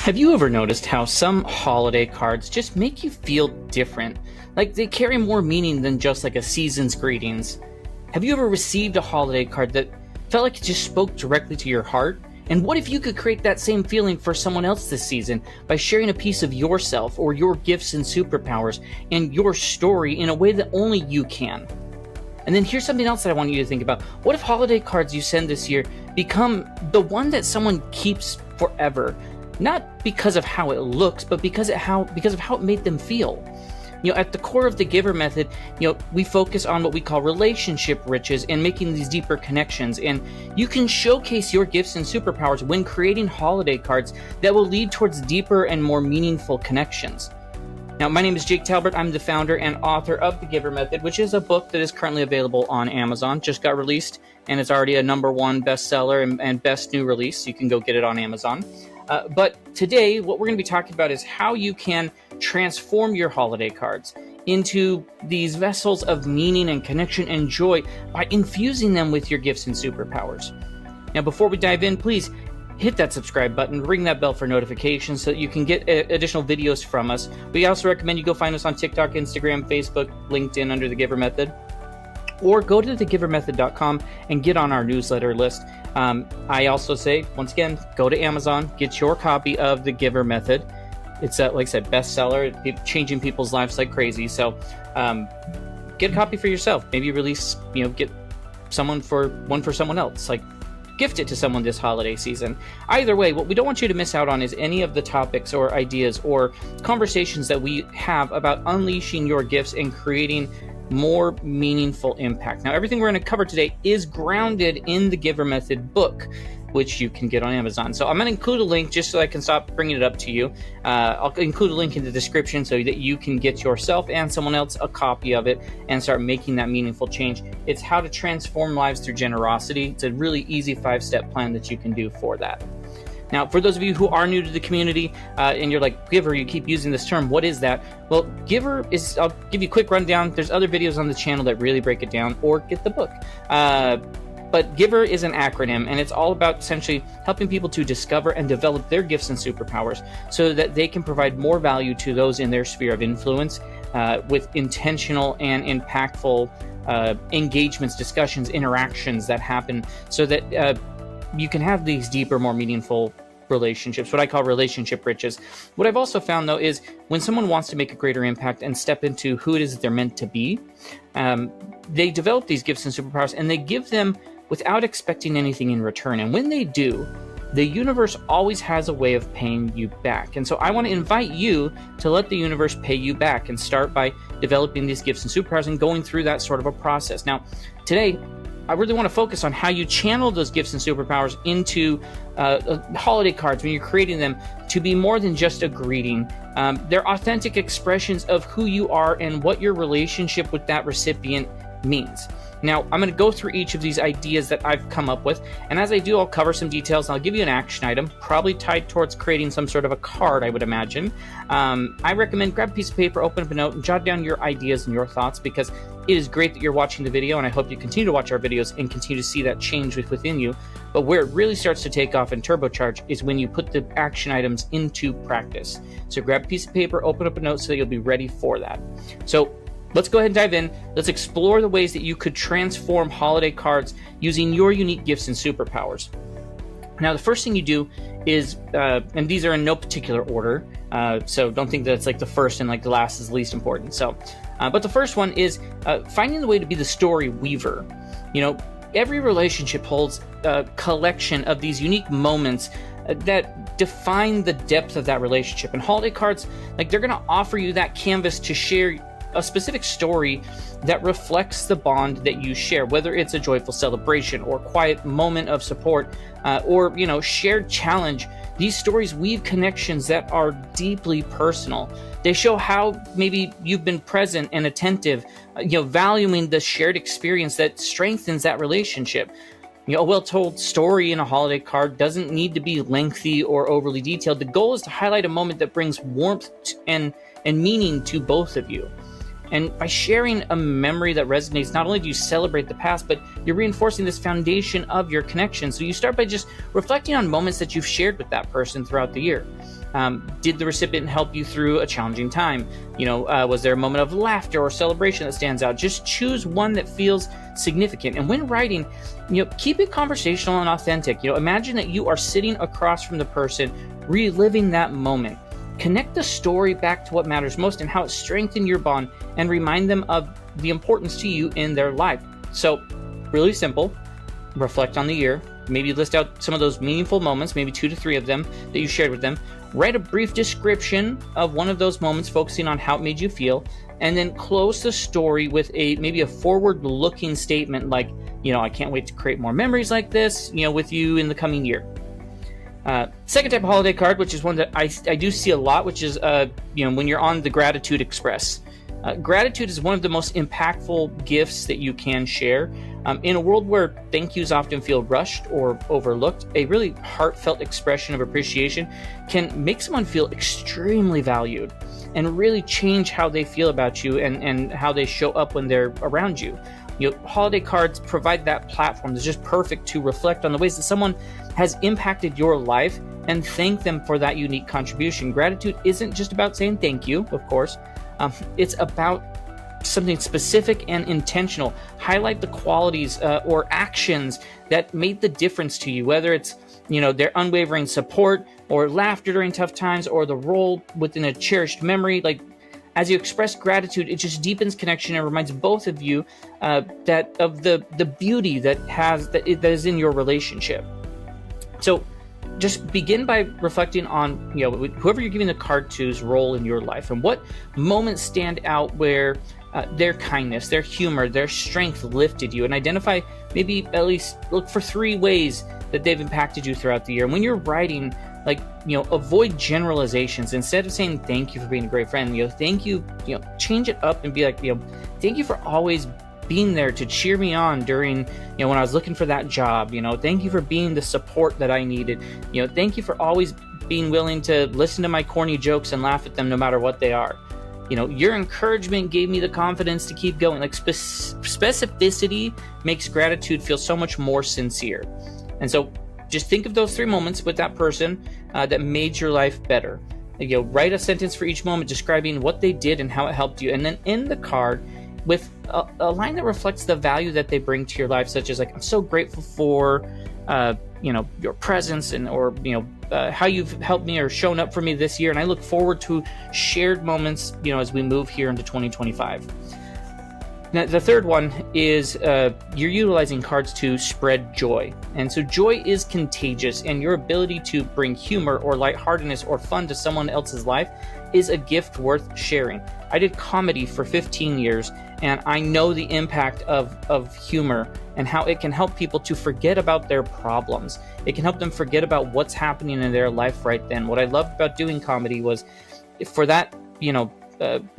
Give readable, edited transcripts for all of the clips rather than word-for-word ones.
Have you ever noticed how some holiday cards just make you feel different? Like they carry more meaning than just like a season's greetings. Have you ever received a holiday card that felt like it just spoke directly to your heart? And what if you could create that same feeling for someone else this season by sharing a piece of yourself or your gifts and superpowers and your story in a way that only you can? And then here's something else that I want you to think about. What if holiday cards you send this year become the one that someone keeps forever? Not because of how it looks, but because of how it made them feel. At the core of the Giver method, we focus on what we call relationship riches and making these deeper connections. And you can showcase your gifts and superpowers when creating holiday cards that will lead towards deeper and more meaningful connections. Now, my name is Jake Talbert. I'm the founder and author of the Giver Method, which is a book that is currently available on Amazon. Just got released, and it's already a #1 bestseller and best new release. You can go get it on Amazon. But today, what we're going to be talking about is how you can transform your holiday cards into these vessels of meaning and connection and joy by infusing them with your gifts and superpowers. Now, before we dive in, please hit that subscribe button, ring that bell for notifications so that you can get additional videos from us. We also recommend you go find us on TikTok, Instagram, Facebook, LinkedIn under the Giver Method, or go to thegivermethod.com and get on our newsletter list. I also say, once again, go to Amazon, get your copy of the Giver Method. It's like I said, bestseller, changing people's lives like crazy. So get a copy for yourself. Maybe release, get one for someone else. Like gift it to someone this holiday season. Either way, what we don't want you to miss out on is any of the topics or ideas or conversations that we have about unleashing your gifts and creating more meaningful impact. Now, everything we're going to cover today is grounded in the Giver Method book, which you can get on Amazon. So I'm going to include a link just so I can stop bringing it up to you. I'll include a link in the description so that you can get yourself and someone else a copy of it and start making that meaningful change. It's how to transform lives through generosity. It's a really easy 5-step plan that you can do for that. Now, for those of you who are new to the community and you're like, Giver, you keep using this term, what is that? Well, Giver is, I'll give you a quick rundown. There's other videos on the channel that really break it down, or get the book. But Giver is an acronym, and it's all about essentially helping people to discover and develop their gifts and superpowers so that they can provide more value to those in their sphere of influence with intentional and impactful engagements, discussions, interactions that happen so that you can have these deeper, more meaningful relationships, what I call relationship riches. What I've also found, though, is when someone wants to make a greater impact and step into who it is that they're meant to be, they develop these gifts and superpowers, and they give them without expecting anything in return. And when they do, the universe always has a way of paying you back. And so I want to invite you to let the universe pay you back and start by developing these gifts and superpowers and going through that sort of a process. Now, today, I really want to focus on how you channel those gifts and superpowers into holiday cards when you're creating them to be more than just a greeting. They're authentic expressions of who you are and what your relationship with that recipient means. Now, I'm going to go through each of these ideas that I've come up with, and as I do, I'll cover some details, and I'll give you an action item, probably tied towards creating some sort of a card, I would imagine. I recommend grab a piece of paper, open up a note, and jot down your ideas and your thoughts, because it is great that you're watching the video, and I hope you continue to watch our videos and continue to see that change within you. But where it really starts to take off and turbocharge is when you put the action items into practice. So grab a piece of paper, open up a note so that you'll be ready for that. So let's go ahead and dive in. Let's explore the ways that you could transform holiday cards using your unique gifts and superpowers. Now, the first thing you do is, and these are in no particular order, so don't think that it's like the first and like the last is the least important. So, but the first one is finding the way to be the story weaver. Every relationship holds a collection of these unique moments that define the depth of that relationship. And holiday cards, they're going to offer you that canvas to share a specific story that reflects the bond that you share, whether it's a joyful celebration or quiet moment of support, or shared challenge. These stories weave connections that are deeply personal. They show how maybe you've been present and attentive, valuing the shared experience that strengthens that relationship. A well-told story in a holiday card doesn't need to be lengthy or overly detailed. The goal is to highlight a moment that brings warmth and meaning to both of you. And by sharing a memory that resonates, not only do you celebrate the past, but you're reinforcing this foundation of your connection. So you start by just reflecting on moments that you've shared with that person throughout the year. Did the recipient help you through a challenging time? Was there a moment of laughter or celebration that stands out? Just choose one that feels significant. And when writing, keep it conversational and authentic. Imagine that you are sitting across from the person, reliving that moment. Connect the story back to what matters most and how it strengthened your bond, and remind them of the importance to you in their life. So, really simple. Reflect on the year. Maybe list out some of those meaningful moments, maybe 2 to 3 of them that you shared with them. Write a brief description of one of those moments, focusing on how it made you feel, and then close the story with maybe a forward-looking statement like, I can't wait to create more memories like this, with you in the coming year. Second type of holiday card, which is one that I do see a lot, which is when you're on the Gratitude Express. Gratitude is one of the most impactful gifts that you can share. In a world where thank yous often feel rushed or overlooked, a really heartfelt expression of appreciation can make someone feel extremely valued and really change how they feel about you and how they show up when they're around you. Holiday cards provide that platform that's just perfect to reflect on the ways that someone has impacted your life and thank them for that unique contribution. Gratitude isn't just about saying thank you, of course. It's about something specific and intentional. Highlight the qualities or actions that made the difference to you, whether it's their unwavering support or laughter during tough times or the role within a cherished memory. Like, as you express gratitude, it just deepens connection and reminds both of you that of the beauty that is in your relationship. So just begin by reflecting on whoever you're giving the card to's role in your life, and what moments stand out where their kindness, their humor, their strength lifted you, and identify, maybe at least look for 3 ways that they've impacted you throughout the year. And when you're writing, avoid generalizations. Instead of saying thank you for being a great friend, thank you, change it up and be like, thank you for always being there to cheer me on during, when I was looking for that job. Thank you for being the support that I needed. Thank you for always being willing to listen to my corny jokes and laugh at them no matter what they are. Your encouragement gave me the confidence to keep going. Specificity makes gratitude feel so much more sincere. And so just think of those 3 moments with that person that made your life better. Write a sentence for each moment describing what they did and how it helped you. And then end the card with a line that reflects the value that they bring to your life, such as I'm so grateful for your presence or how you've helped me or shown up for me this year, and I look forward to shared moments as we move here into 2025. Now, the third one is you're utilizing cards to spread joy. And so joy is contagious, and your ability to bring humor or lightheartedness or fun to someone else's life is a gift worth sharing. I did comedy for 15 years, and I know the impact of humor and how it can help people to forget about their problems. It can help them forget about what's happening in their life right then. What I loved about doing comedy was, for that,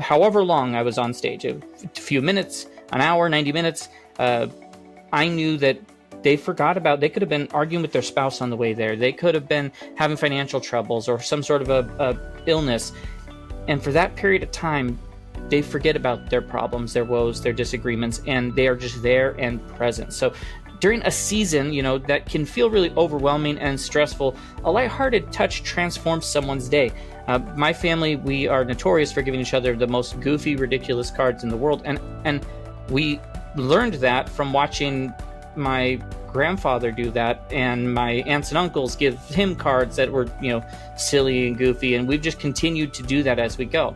however long I was on stage, a few minutes, an hour, 90 minutes, I knew that they could have been arguing with their spouse on the way there. They could have been having financial troubles or some sort of a illness. And for that period of time, they forget about their problems, their woes, their disagreements, and they are just there and present. So during a season, that can feel really overwhelming and stressful, a lighthearted touch transforms someone's day. My family, we are notorious for giving each other the most goofy, ridiculous cards in the world. And we learned that from watching my grandfather do that, and my aunts and uncles give him cards that were, silly and goofy. And we've just continued to do that as we go.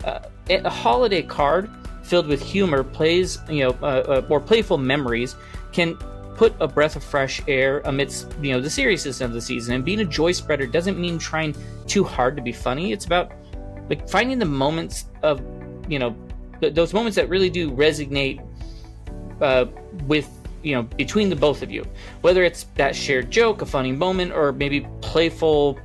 A holiday card filled with humor, or playful memories can put a breath of fresh air amidst, the seriousness of the season. And being a joy spreader doesn't mean trying too hard to be funny. It's about finding the moments of, those moments that really do resonate with, between the both of you. Whether it's that shared joke, a funny moment, or maybe playful,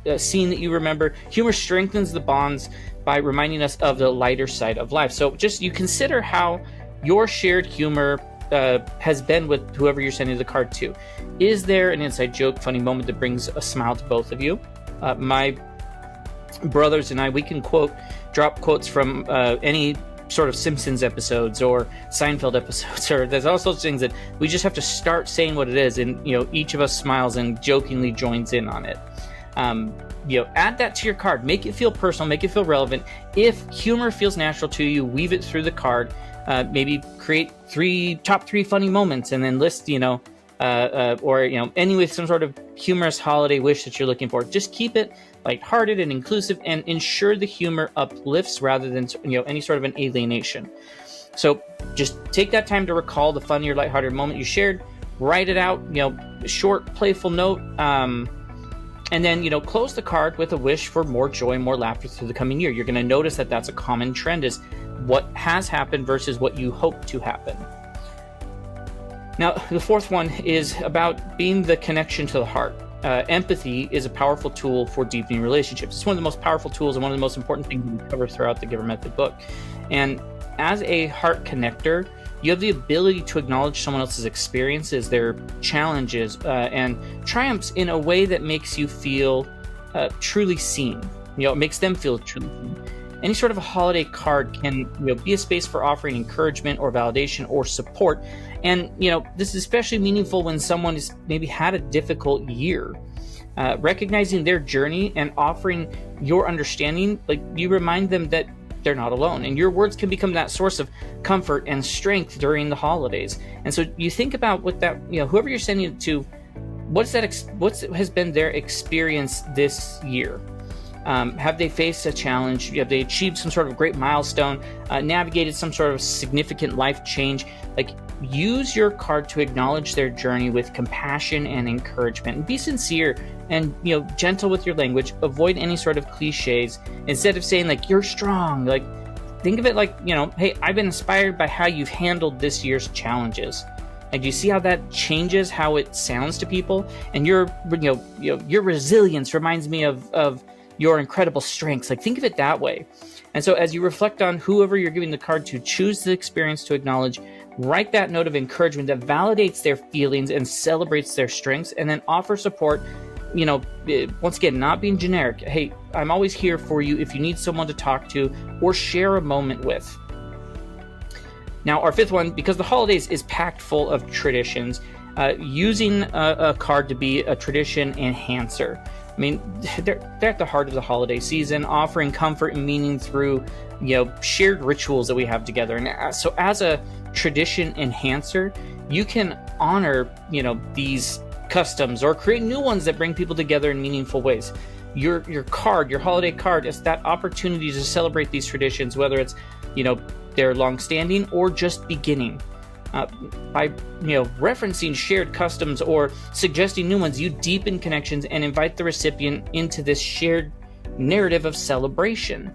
a scene that you remember. Humor strengthens the bonds by reminding us of the lighter side of life. So just you consider how your shared humor has been with whoever you're sending the card to. Is there an inside joke, funny moment that brings a smile to both of you? My brothers and I, we can drop quotes from any sort of Simpsons episodes or Seinfeld episodes, or there's all sorts of things that we just have to start saying what it is, and each of us smiles and jokingly joins in on it. Add that to your card. Make it feel personal, make it feel relevant. If humor feels natural to you, weave it through the card. Maybe create top three funny moments, and then list, ending with some sort of humorous holiday wish that you're looking for. Just keep it lighthearted and inclusive, and ensure the humor uplifts rather than any sort of an alienation. So just take that time to recall the funny or lighthearted moment you shared. Write it out, short, playful note, and then close the card with a wish for more joy and more laughter through the coming year. You're going to notice that that's a common trend, is what has happened versus what you hope to happen. Now, the fourth one is about being the connection to the heart. Empathy is a powerful tool for deepening relationships. It's one of the most powerful tools and one of the most important things we cover throughout the GIVER Method book. And as a heart connector, you have the ability to acknowledge someone else's experiences, their challenges, and triumphs in a way that makes you feel truly seen. It makes them feel truly seen. Any sort of a holiday card can be a space for offering encouragement or validation or support. And this is especially meaningful when someone has maybe had a difficult year. Recognizing their journey and offering your understanding, you remind them that they're not alone, and your words can become that source of comfort and strength during the holidays. And so you think about what that, whoever you're sending it to, what has been their experience this year? Have they faced a challenge? Have they achieved some sort of great milestone? Navigated some sort of significant life change? Use your card to acknowledge their journey with compassion and encouragement, and be sincere and gentle with your language. Avoid any sort of cliches. Instead of saying you're strong, think of it hey, I've been inspired by how you've handled this year's challenges. And do you see how that changes how it sounds to people? And your resilience reminds me of your incredible strengths. Think of it that way. And so as you reflect on whoever you're giving the card to, choose the experience to acknowledge. Write that note of encouragement that validates their feelings and celebrates their strengths, and then offer support. Once again, not being generic. Hey, I'm always here for you if you need someone to talk to or share a moment with. Now, our fifth one, because the holidays is packed full of traditions, using a card to be a tradition enhancer. I mean, they're at the heart of the holiday season, offering comfort and meaning through, shared rituals that we have together. And so as a tradition enhancer, you can honor, these customs or create new ones that bring people together in meaningful ways. Your card, your holiday card, is that opportunity to celebrate these traditions, whether it's, they're long-standing or just beginning. By referencing shared customs or suggesting new ones, you deepen connections and invite the recipient into this shared narrative of celebration.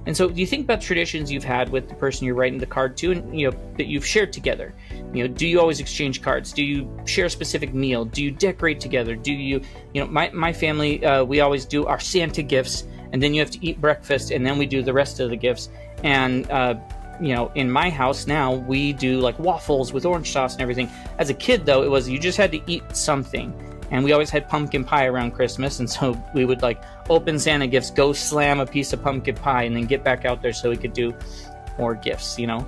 And so you think about traditions you've had with the person you're writing the card to, and that you've shared together. Do you always exchange cards? Do you share a specific meal? Do you decorate together? Do you, my family, we always do our Santa gifts, and then you have to eat breakfast, and then we do the rest of the gifts. And in my house now, we do waffles with orange sauce and everything. As a kid, though, it was you just had to eat something. And we always had pumpkin pie around Christmas, and so we would open Santa gifts, go slam a piece of pumpkin pie, and then get back out there so we could do more gifts. You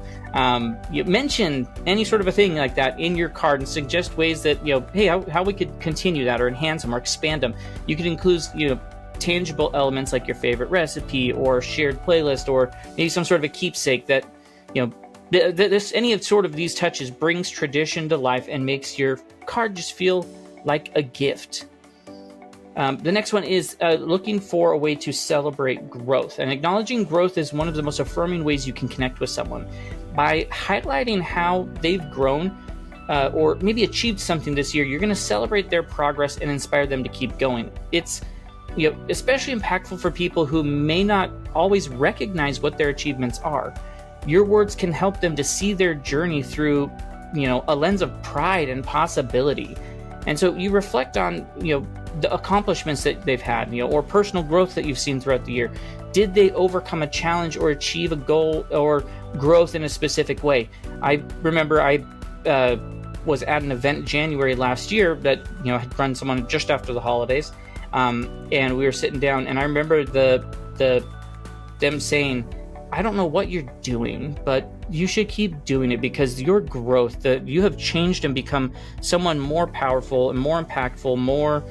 mention any sort of a thing like that in your card and suggest ways that hey, how we could continue that or enhance them or expand them. You could include tangible elements like your favorite recipe or shared playlist, or maybe some sort of a keepsake that any of sort of these touches brings tradition to life and makes your card just feel like a gift. The next one is looking for a way to celebrate growth. And acknowledging growth is one of the most affirming ways you can connect with someone. By highlighting how they've grown or maybe achieved something this year, you're going to celebrate their progress and inspire them to keep going. It's especially impactful for people who may not always recognize what their achievements are. Your words can help them to see their journey through, a lens of pride and possibility. And so you reflect on, the accomplishments that they've had, or personal growth that you've seen throughout the year. Did they overcome a challenge or achieve a goal or growth in a specific way? I remember I was at an event in January last year that, had run someone just after the holidays. And we were sitting down, and I remember them saying, I don't know what you're doing, but you should keep doing it because your growth, that you have changed and become someone more powerful and more impactful, more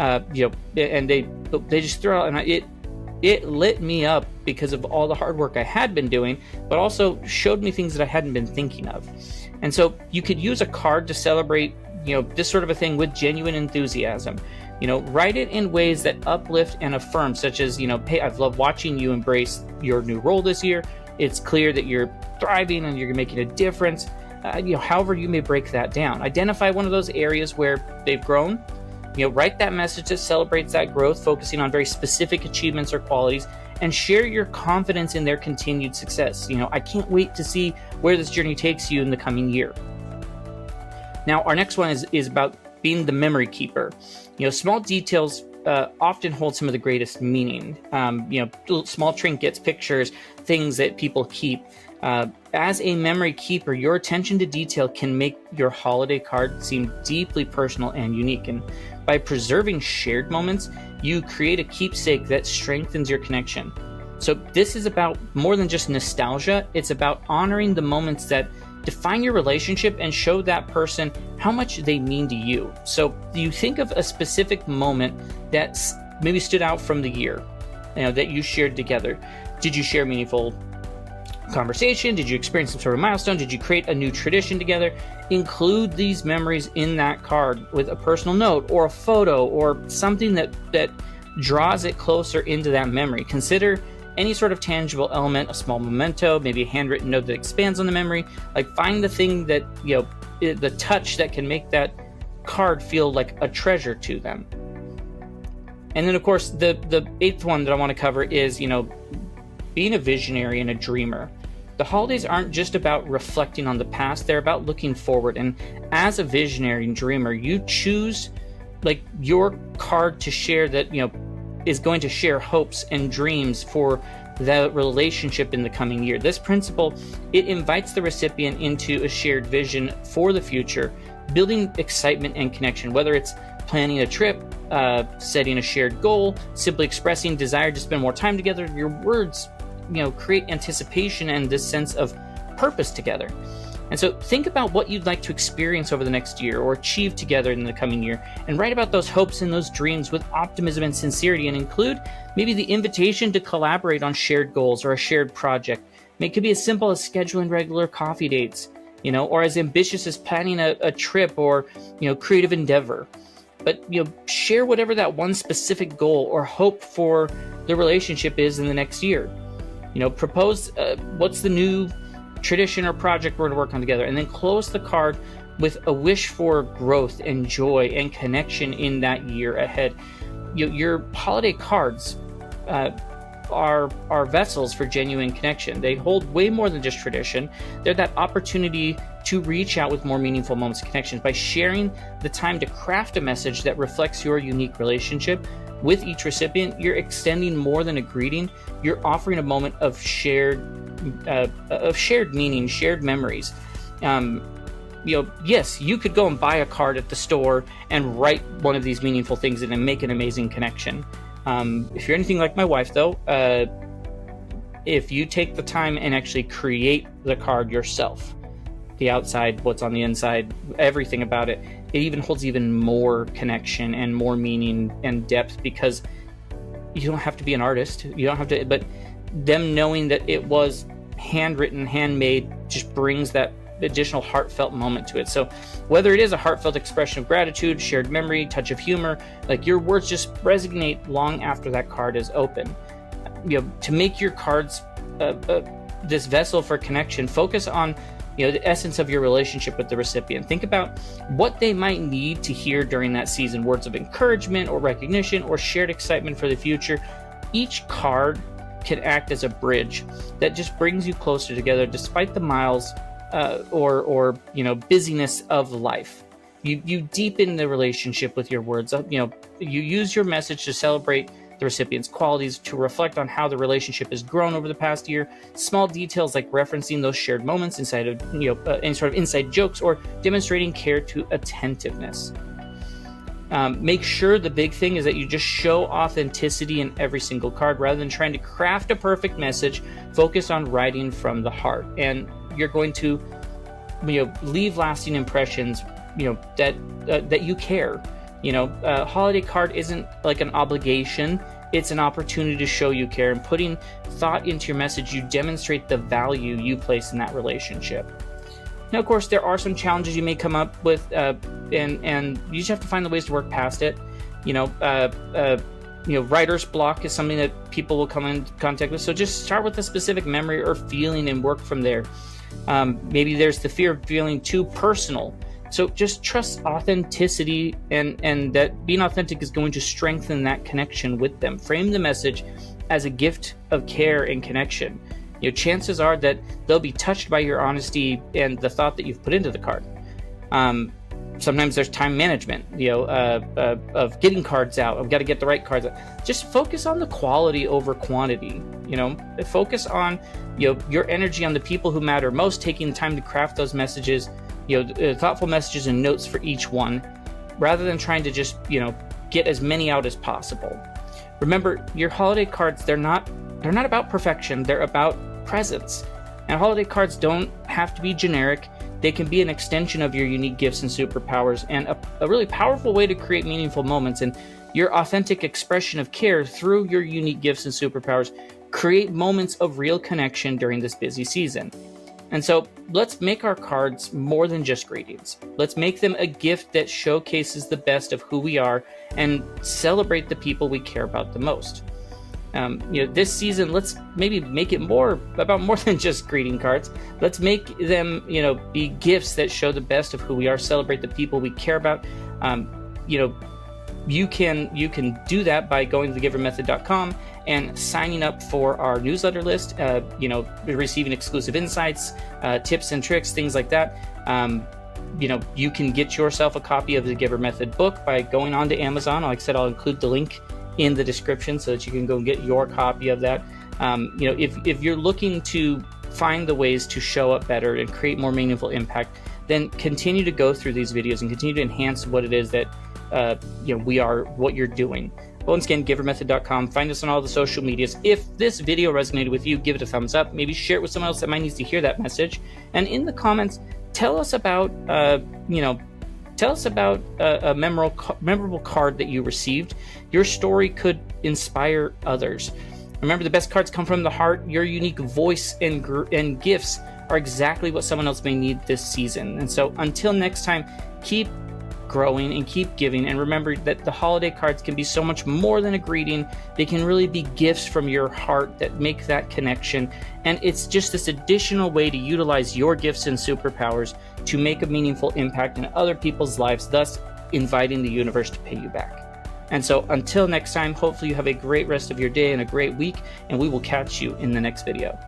and they just throw out, and it lit me up because of all the hard work I had been doing, but also showed me things that I hadn't been thinking of. And so you could use a card to celebrate, this sort of a thing with genuine enthusiasm. Write it in ways that uplift and affirm, such as, hey, I've loved watching you embrace your new role this year. It's clear that you're thriving and you're making a difference. However you may break that down. Identify one of those areas where they've grown. Write that message that celebrates that growth, focusing on very specific achievements or qualities, and share your confidence in their continued success. I can't wait to see where this journey takes you in the coming year. Now, our next one is about being the memory keeper. Small details often hold some of the greatest meaning. Small trinkets, pictures, things that people keep. As a memory keeper, your attention to detail can make your holiday card seem deeply personal and unique. And by preserving shared moments, you create a keepsake that strengthens your connection. So this is about more than just nostalgia. It's about honoring the moments that define your relationship and show that person how much they mean to you. So you think of a specific moment that maybe stood out from the year, that you shared together. Did you share meaningful conversation? Did you experience some sort of milestone? Did you create a new tradition together? Include these memories in that card with a personal note or a photo or something that draws it closer into that memory. Consider any sort of tangible element, a small memento, maybe a handwritten note that expands on the memory. Like, find the thing that, the touch that can make that card feel like a treasure to them. And then, of course, the eighth one that I want to cover is, being a visionary and a dreamer. The holidays aren't just about reflecting on the past, they're about looking forward. And as a visionary and dreamer, you choose your card to share that, is going to share hopes and dreams for the relationship in the coming year. This principle, it invites the recipient into a shared vision for the future, building excitement and connection, whether it's planning a trip, setting a shared goal, simply expressing desire to spend more time together. Your words create anticipation and this sense of purpose together. And so think about what you'd like to experience over the next year or achieve together in the coming year, and write about those hopes and those dreams with optimism and sincerity, and include maybe the invitation to collaborate on shared goals or a shared project. It could be as simple as scheduling regular coffee dates, or as ambitious as planning a trip or, creative endeavor. But, share whatever that one specific goal or hope for the relationship is in the next year. Propose what's the new tradition or project we're going to work on together, and then close the card with a wish for growth and joy and connection in that year ahead. Your holiday cards are vessels for genuine connection. They hold way more than just tradition. They're that opportunity to reach out with more meaningful moments of connection. By sharing the time to craft a message that reflects your unique relationship with each recipient, you're extending more than a greeting. You're offering a moment of shared meaning, shared memories. Yes, you could go and buy a card at the store and write one of these meaningful things in and make an amazing connection. If you're anything like my wife, though, if you take the time and actually create the card yourself, the outside, what's on the inside, everything about it, it even holds even more connection and more meaning and depth, because you don't have to be an artist. You don't have to, but them knowing that it was handwritten, handmade, just brings that additional heartfelt moment to it. So whether it is a heartfelt expression of gratitude, shared memory, touch of humor, your words just resonate long after that card is open. To make your cards this vessel for connection, focus on the essence of your relationship with the recipient. Think about what they might need to hear during that season, words of encouragement or recognition or shared excitement for the future. Each card can act as a bridge that just brings you closer together despite the miles or busyness of life. You deepen the relationship with your words. You use your message to celebrate the recipient's qualities, to reflect on how the relationship has grown over the past year. Small details like referencing those shared moments inside of any sort of inside jokes, or demonstrating care to attentiveness. Make sure the big thing is that you just show authenticity in every single card rather than trying to craft a perfect message. Focus on writing from the heart, and you're going to leave lasting impressions that you care. You know, a holiday card isn't like an obligation. It's an opportunity to show you care, and putting thought into your message, you demonstrate the value you place in that relationship. Now, of course, there are some challenges you may come up with, and you just have to find the ways to work past it. You know, writer's block is something that people will come in contact with. So just start with a specific memory or feeling and work from there. Maybe there's the fear of feeling too personal. So just trust authenticity, and that being authentic is going to strengthen that connection with them. Frame the message as a gift of care and connection. You know, chances are that they'll be touched by your honesty and the thought that you've put into the card. Sometimes there's time management, of getting cards out. I've got to get the right cards out. Just focus on the quality over quantity. You know, focus on, your energy on the people who matter most, taking the time to craft those messages, thoughtful messages and notes for each one, rather than trying to just, get as many out as possible. Remember, your holiday cards, they're not about perfection. They're about presence. And holiday cards don't have to be generic. They can be an extension of your unique gifts and superpowers, and a really powerful way to create meaningful moments. And your authentic expression of care through your unique gifts and superpowers create moments of real connection during this busy season. And so let's make our cards more than just greetings. Let's make them a gift that showcases the best of who we are and celebrate the people we care about the most. This season, let's maybe make it more than just greeting cards. Let's make them, be gifts that show the best of who we are, celebrate the people we care about. You can do that by going to thegivermethod.com and signing up for our newsletter list, receiving exclusive insights, tips and tricks, things like that. You can get yourself a copy of the Giver Method book by going on to Amazon. Like I said, I'll include the link in the description so that you can go and get your copy of that. If you're looking to find the ways to show up better and create more meaningful impact, then continue to go through these videos and continue to enhance what it is that what you're doing. Once again, givermethod.com. Find us on all the social medias. If this video resonated with you, give it a thumbs up. Maybe share it with someone else that might need to hear that message. And in the comments, tell us about a memorable card that you received. Your story could inspire others. Remember, the best cards come from the heart. Your unique voice and gifts are exactly what someone else may need this season. And so until next time, keep growing and keep giving, and remember that the holiday cards can be so much more than a greeting. They can really be gifts from your heart that make that connection, and it's just this additional way to utilize your gifts and superpowers to make a meaningful impact in other people's lives, thus inviting the universe to pay you back. And so until next time, hopefully you have a great rest of your day and a great week, and we will catch you in the next video.